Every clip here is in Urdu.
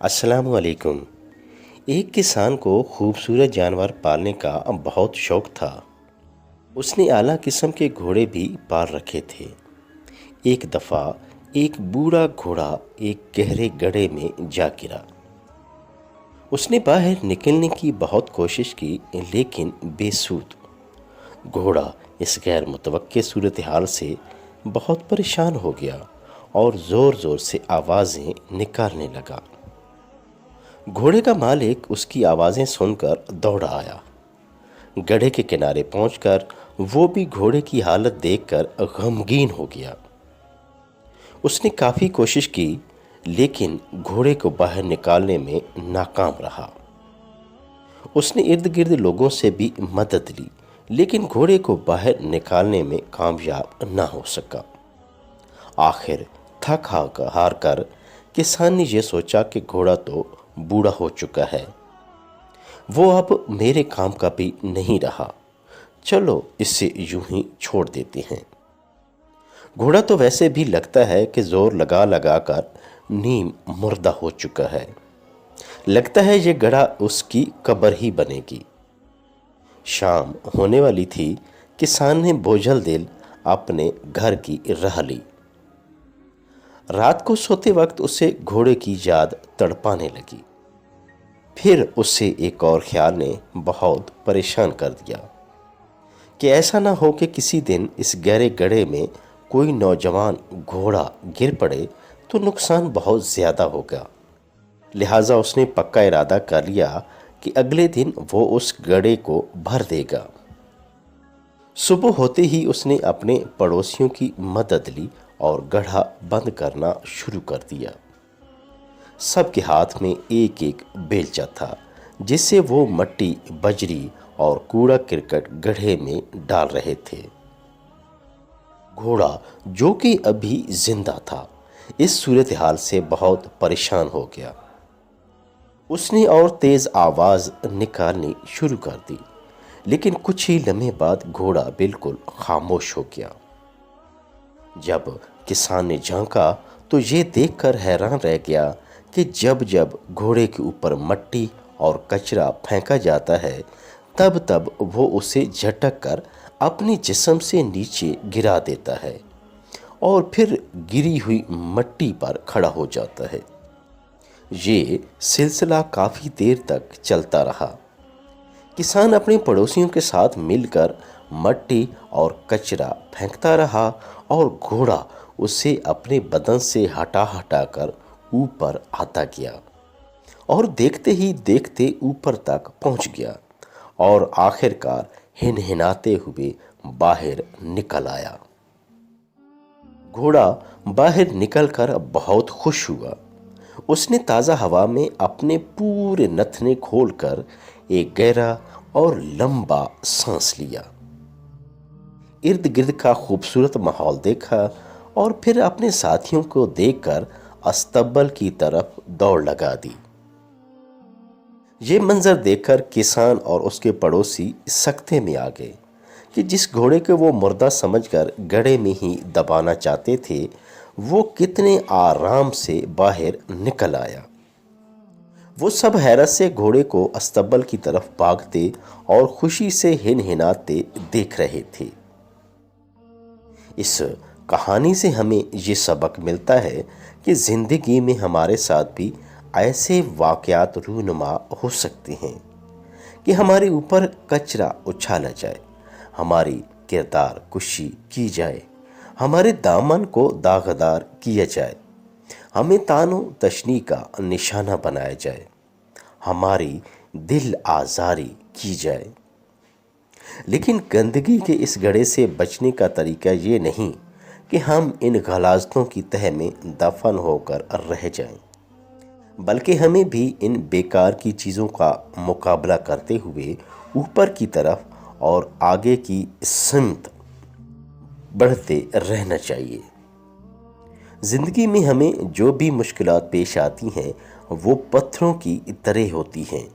السلام علیکم۔ ایک کسان کو خوبصورت جانور پالنے کا بہت شوق تھا۔ اس نے اعلیٰ قسم کے گھوڑے بھی پال رکھے تھے۔ ایک دفعہ ایک بوڑھا گھوڑا ایک گہرے گڑھے میں جا گرا۔ اس نے باہر نکلنے کی بہت کوشش کی لیکن بے سود۔ گھوڑا اس غیر متوقع صورتحال سے بہت پریشان ہو گیا اور زور زور سے آوازیں نکالنے لگا۔ گھوڑے کا مالک اس کی آوازیں سن کر دوڑ آیا۔ گڑھے کے کنارے پہنچ کر وہ بھی گھوڑے کی حالت دیکھ کر غمگین ہو گیا۔ اس نے کافی کوشش کی لیکن گھوڑے کو باہر نکالنے میں ناکام رہا۔ اس نے ارد گرد لوگوں سے بھی مدد لی لیکن گھوڑے کو باہر نکالنے میں کامیاب نہ ہو سکا۔ آخر تھک ہار کر کسان نے یہ سوچا کہ گھوڑا تو بوڑھا ہو چکا ہے، وہ اب میرے کام کا بھی نہیں رہا، چلو اسے یوں ہی چھوڑ دیتے ہیں۔ گھوڑا تو ویسے بھی لگتا ہے کہ زور لگا لگا کر نیم مردہ ہو چکا ہے، لگتا ہے یہ گڑھا اس کی قبر ہی بنے گی۔ شام ہونے والی تھی، کسان نے بوجھل دل اپنے گھر کی راہ لی۔ رات کو سوتے وقت اسے گھوڑے کی یاد تڑپانے لگی۔ پھر اسے ایک اور خیال نے بہت پریشان کر دیا کہ ایسا نہ ہو کہ کسی دن اس گہرے گڑھے میں کوئی نوجوان گھوڑا گر پڑے تو نقصان بہت زیادہ ہوگا۔ لہٰذا اس نے پکا ارادہ کر لیا کہ اگلے دن وہ اس گڑھے کو بھر دے گا۔ صبح ہوتے ہی اس نے اپنے پڑوسیوں کی مدد لی اور گڑھا بند کرنا شروع کر دیا۔ سب کے ہاتھ میں ایک ایک بیلچہ تھا جس سے وہ مٹی، بجری اور کوڑا کرکٹ گڑھے میں ڈال رہے تھے۔ گھوڑا جو کہ ابھی زندہ تھا اس صورتحال سے بہت پریشان ہو گیا۔ اس نے اور تیز آواز نکالنی شروع کر دی لیکن کچھ ہی لمحے بعد گھوڑا بالکل خاموش ہو گیا۔ جب کسان نے جھانکا تو یہ دیکھ کر حیران رہ گیا کہ جب جب گھوڑے کے اوپر مٹی اور کچرا پھینکا جاتا ہے تب تب وہ اسے جھٹک کر اپنے جسم سے نیچے گرا دیتا ہے اور پھر گری ہوئی مٹی پر کھڑا ہو جاتا ہے۔ یہ سلسلہ کافی دیر تک چلتا رہا۔ کسان اپنے پڑوسیوں کے ساتھ مل کر مٹی اور کچرا پھینکتا رہا اور گھوڑا اسے اپنے بدن سے ہٹا ہٹا کر اوپر آتا گیا اور دیکھتے ہی دیکھتے اوپر تک پہنچ گیا اور آخر کار ہنہناتے ہوئے باہر نکل آیا۔ گھوڑا باہر نکل کر بہت خوش ہوا۔ اس نے تازہ ہوا میں اپنے پورے نتنے کھول کر ایک گہرا اور لمبا سانس لیا، ارد گرد کا خوبصورت ماحول دیکھا اور پھر اپنے ساتھیوں کو دیکھ کر استبل کی طرف دوڑ لگا دی۔ یہ منظر دیکھ کر کسان اور اس کے پڑوسی سکتے میں آ گئے کہ جس گھوڑے کو وہ مردہ سمجھ کر گڑھے میں ہی دبانا چاہتے تھے وہ کتنے آرام سے باہر نکل آیا۔ وہ سب حیرت سے گھوڑے کو استبل کی طرف بھاگتے اور خوشی سے ہنہناتے دیکھ رہے تھے۔ اس کہانی سے ہمیں یہ سبق ملتا ہے کہ زندگی میں ہمارے ساتھ بھی ایسے واقعات رونما ہو سکتے ہیں کہ ہمارے اوپر کچرا اچھالا جائے، ہماری کردار کشی کی جائے، ہمارے دامن کو داغدار کیا جائے، ہمیں طعن و تشنیع کا نشانہ بنایا جائے، ہماری دل آزاری کی جائے۔ لیکن گندگی کے اس گڑھے سے بچنے کا طریقہ یہ نہیں کہ ہم ان غلاظتوں کی تہہ میں دفن ہو کر رہ جائیں، بلکہ ہمیں بھی ان بیکار کی چیزوں کا مقابلہ کرتے ہوئے اوپر کی طرف اور آگے کی سمت بڑھتے رہنا چاہیے۔ زندگی میں ہمیں جو بھی مشکلات پیش آتی ہیں وہ پتھروں کی طرح ہوتی ہیں،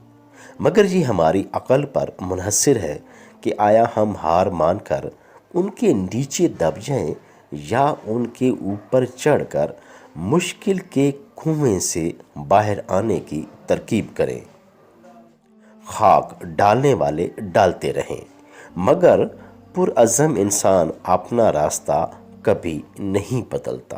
مگر یہ ہماری عقل پر منحصر ہے کہ آیا ہم ہار مان کر ان کے نیچے دب جائیں یا ان کے اوپر چڑھ کر مشکل کے کنویں سے باہر آنے کی ترکیب کریں۔ خاک ڈالنے والے ڈالتے رہیں، مگر پرعزم انسان اپنا راستہ کبھی نہیں بدلتا۔